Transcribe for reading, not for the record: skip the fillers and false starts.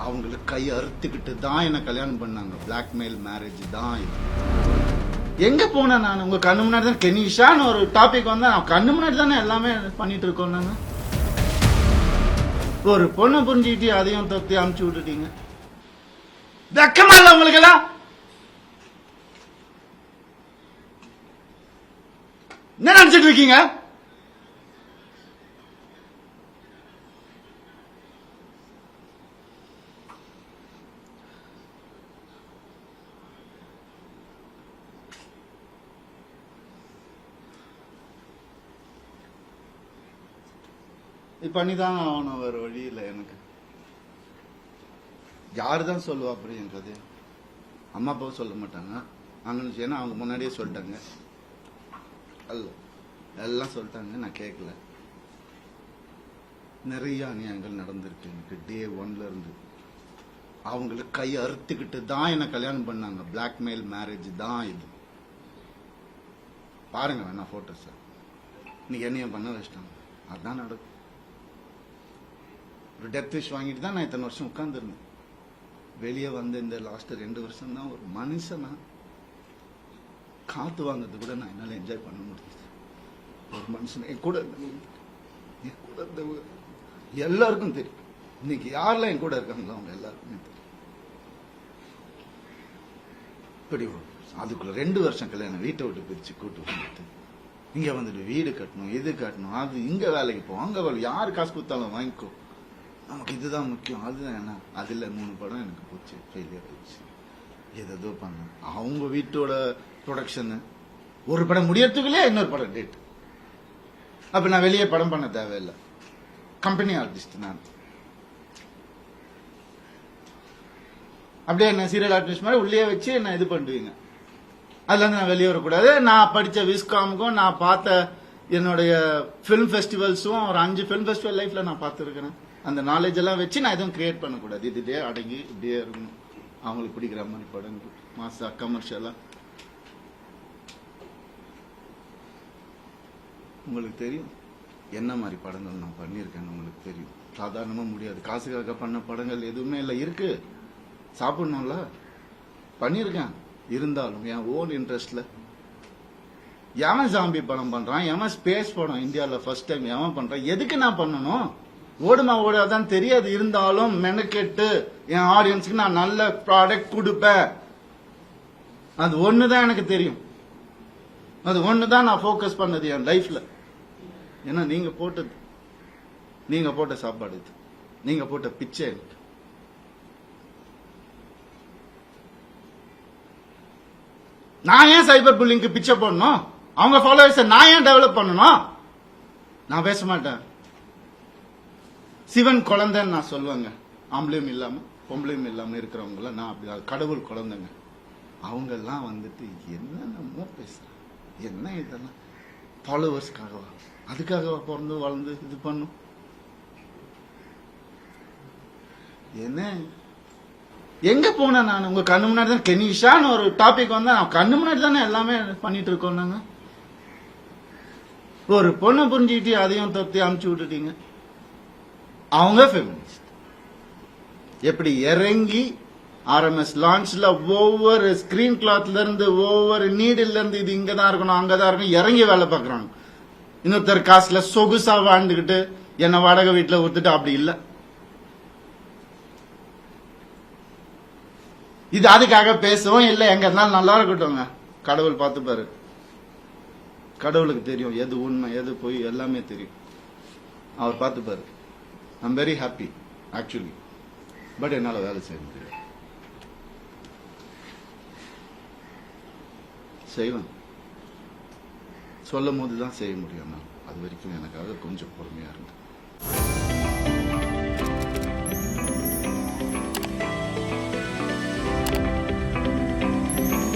அவங்களுக்கு கை அறுத்துக்கிட்டு தான் என்ன கல்யாணம் பண்ணாங்க. பிளாக்மெயில் மேரேஜ் தான் இது. எங்க போனேன் நான்? உங்க கண்ணு முன்னாடி தான் கெனிஷான்னு ஒரு டாபிக் வந்தா கண்ணு முன்னாடி தானே எல்லாமே பண்ணிட்டு இருக்கோம். நாங்க ஒரு பொண்ணை புரிஞ்சுக்கிட்டு அதையும் தொத்தி அமுச்சு விட்டுட்டீங்க. வெக்கமா இல்ல உங்களுக்கு எல்லாம்? என்ன நினைச்சிட்டு இருக்கீங்க? பண்ணிதான் ஆகணும், வேற வழி இல்லை. எனக்கு யாருதான் சொல்லுவா அப்படி என் கதையை? அம்மா அப்பாவும் சொல்ல மாட்டாங்க. அங்கே ஏன்னா அவங்க முன்னாடியே சொல்லிட்டாங்க, அல்ல எல்லாம் சொல்லிட்டாங்க, நான் கேட்கல. நிறைய அநியாயங்கள் நடந்திருக்கு எனக்கு. டே 1ல இருந்து அவங்களுக்கு கை அறுத்துக்கிட்டு தான் என்ன கல்யாணம் பண்ணாங்க. பிளாக்மெயில் மேரேஜ் தான் இது. பாருங்க வேணா போட்டோஸ். இன்னைக்கு என்னையும் பண்ண வச்சிட்டாங்க. அதுதான் நடக்கும். ஒரு டெத் விஷ் வாங்கிட்டு தான் நான் இத்தனை வருஷம் உட்கார்ந்துருந்தேன். வெளியே வந்து இந்த லாஸ்ட் 2 வருஷம் தான் ஒரு மனுஷனா காத்து வாங்கிறது கூட நான் என்னால என்ஜாய் பண்ண முடியுது. ஒரு மனுஷன் என் கூட இருந்தவங்க எல்லாருக்கும் தெரியும். இன்னைக்கு யாரெல்லாம் என் கூட இருக்காங்களோ அவங்க எல்லாருக்குமே தெரியும். இப்படி அதுக்குள்ள 2 வருஷம் கல்யாணம், வீட்டை விட்டு பிரிச்சு கூட்டு வந்துட்டு இங்க வந்துட்டு வீடு கட்டணும், இது கட்டணும், அது இங்க வேலைக்கு போவோம், அங்க வேலை, யாரு காசு கொடுத்தாலும் வாங்கிக்கோ, நமக்கு இதுதான் முக்கியம், அதுதான் என்ன. அதுல 3 படம் எனக்கு போச்சு, ஃபெயிலியர் ஆயிடுச்சு. ஏதோ பண்ண அவங்க வீட்டோட ப்ரொடக்ஷன், ஒரு படம் முடியறதுக்குள்ளே இன்னொரு படம் டேட். அப்ப நான் வெளியே படம் பண்ண தேவையில்லை, கம்பெனி ஆர்டிஸ்ட் நான். அப்படியே என்ன சீரியல் ஆர்டிஸ்ட் மாதிரி உள்ளே வச்சு என்ன இது பண்ணுவீங்க. அதுல இருந்து நான் வெளியே வரக்கூடாது. நான் படிச்ச விஸ்காமுக்கும் நான் பார்த்த என்னுடைய பிலிம் ஃபெஸ்டிவல்ஸும் ஒரு 5 பிலிம் ஃபெஸ்டிவல் லைஃப்ல நான் பார்த்துருக்கிறேன். அந்த நாலேஜ் எல்லாம் வச்சு நான் எதுவும் கிரியேட் பண்ணக்கூடாது. இதுதே அடங்கி இப்படியே இருக்கணும். அவங்களுக்கு பிடிக்கிற மாதிரி படம், மாசா கமர்ஷியலா. உங்களுக்கு தெரியும் என்ன மாதிரி படங்கள் நான் பண்ணியிருக்கேன்னு உங்களுக்கு தெரியும். சாதாரணமா முடியாது. காசுக்காக பண்ண படங்கள் எதுவுமே இல்லை. இருக்கு, சாப்பிடணும்ல, பண்ணியிருக்கேன். இருந்தாலும் என் ஓன் இன்ட்ரெஸ்ட்ல எவன் ஜாம்பி படம் பண்றான், எவன் ஸ்பேஸ் படம் இந்தியாவில ஃபர்ஸ்ட் டைம் எவன் பண்றான், எதுக்கு நான் பண்ணணும்? ஓடுமா ஓடாதான் தெரியாது. இருந்தாலும் மெனக்கெட்டு என் ஆடியன்ஸுக்கு நான் நல்ல ப்ராடக்ட் கொடுப்பேன். அது ஒண்ணுதான் எனக்கு தெரியும். அது ஒண்ணுதான் நான் போக்கஸ் பண்ணது என் லைஃப்ல. ஏன்னா நீங்க போட்ட சாப்பாடு இது, நீங்க போட்ட பிச்சை எனக்கு. நான் ஏன் சைபர் புல்லிங்க்கு பிச்சை போடணும்? அவங்க ஃபாலோவர்ஸை நான் ஏன் டெவலப் பண்ணணும்? நான் பேச மாட்டேன். சிவன் குழந்தைன்னு நான் சொல்லுவேங்க. ஆம்பளையும் இல்லாம பொம்பளையும் இல்லாம இருக்கிறவங்கள நான் அப்படி கடவுள் குழந்தைங்க. அவங்க எல்லாம் வந்துட்டு என்னென்னமோ பேசுறாங்க. என்ன இதெல்லாம் ஃபாலோவர்ஸ்க்காகவா? அதுக்காக பிறந்து வளர்ந்து இது பண்ணும் என்ன? எங்க போனேன் நான்? உங்க கண்ணு முன்னாடி தான் கெனிஷான்னு ஒரு டாபிக் வந்தா கண்ணு முன்னாடி தானே எல்லாமே பண்ணிட்டு இருக்கோம். நாங்க ஒரு பொண்ணை புரிஞ்சுக்கிட்டு அதையும் தொத்தி அமுச்சு விட்டுட்டீங்க. அவங்க ஃபெமினிஸ்ட். எப்படி இறங்கி ஆர்எம்எஸ் லான்ச்ல ஒவ்வொரு ஸ்கிரீன் கிளாத்ல இருந்து ஒவ்வொரு நீடில் இருந்து இது இங்கதான் இருக்கணும் அங்கதான் இருக்கணும் இறங்கி வேலை பார்க்கறாங்க. இன்னொருத்தர் காசுல சொகுசா வாழ்ந்துகிட்டு என்ன வாடகை வீட்டுல ஒத்துட்டு அப்படி இல்ல. இது அதுக்காக பேசவும் இல்ல. எங்க இருந்தாலும் நல்லா இருக்கட்டும்ங்க. கடவுள் பார்த்துப்பாரு. கடவுளுக்கு தெரியும் எது உண்மை எது போய் எல்லாமே தெரியும். அவர் பார்த்துப்பாரு. I'm very happy actually. But என்னால வேலை செய்ய முடியாது. செய்வேன், சொல்லும் போதுதான் செய்ய முடியும். அது வரைக்கும் எனக்காக கொஞ்சம் பொறுமையா இருந்தேன்.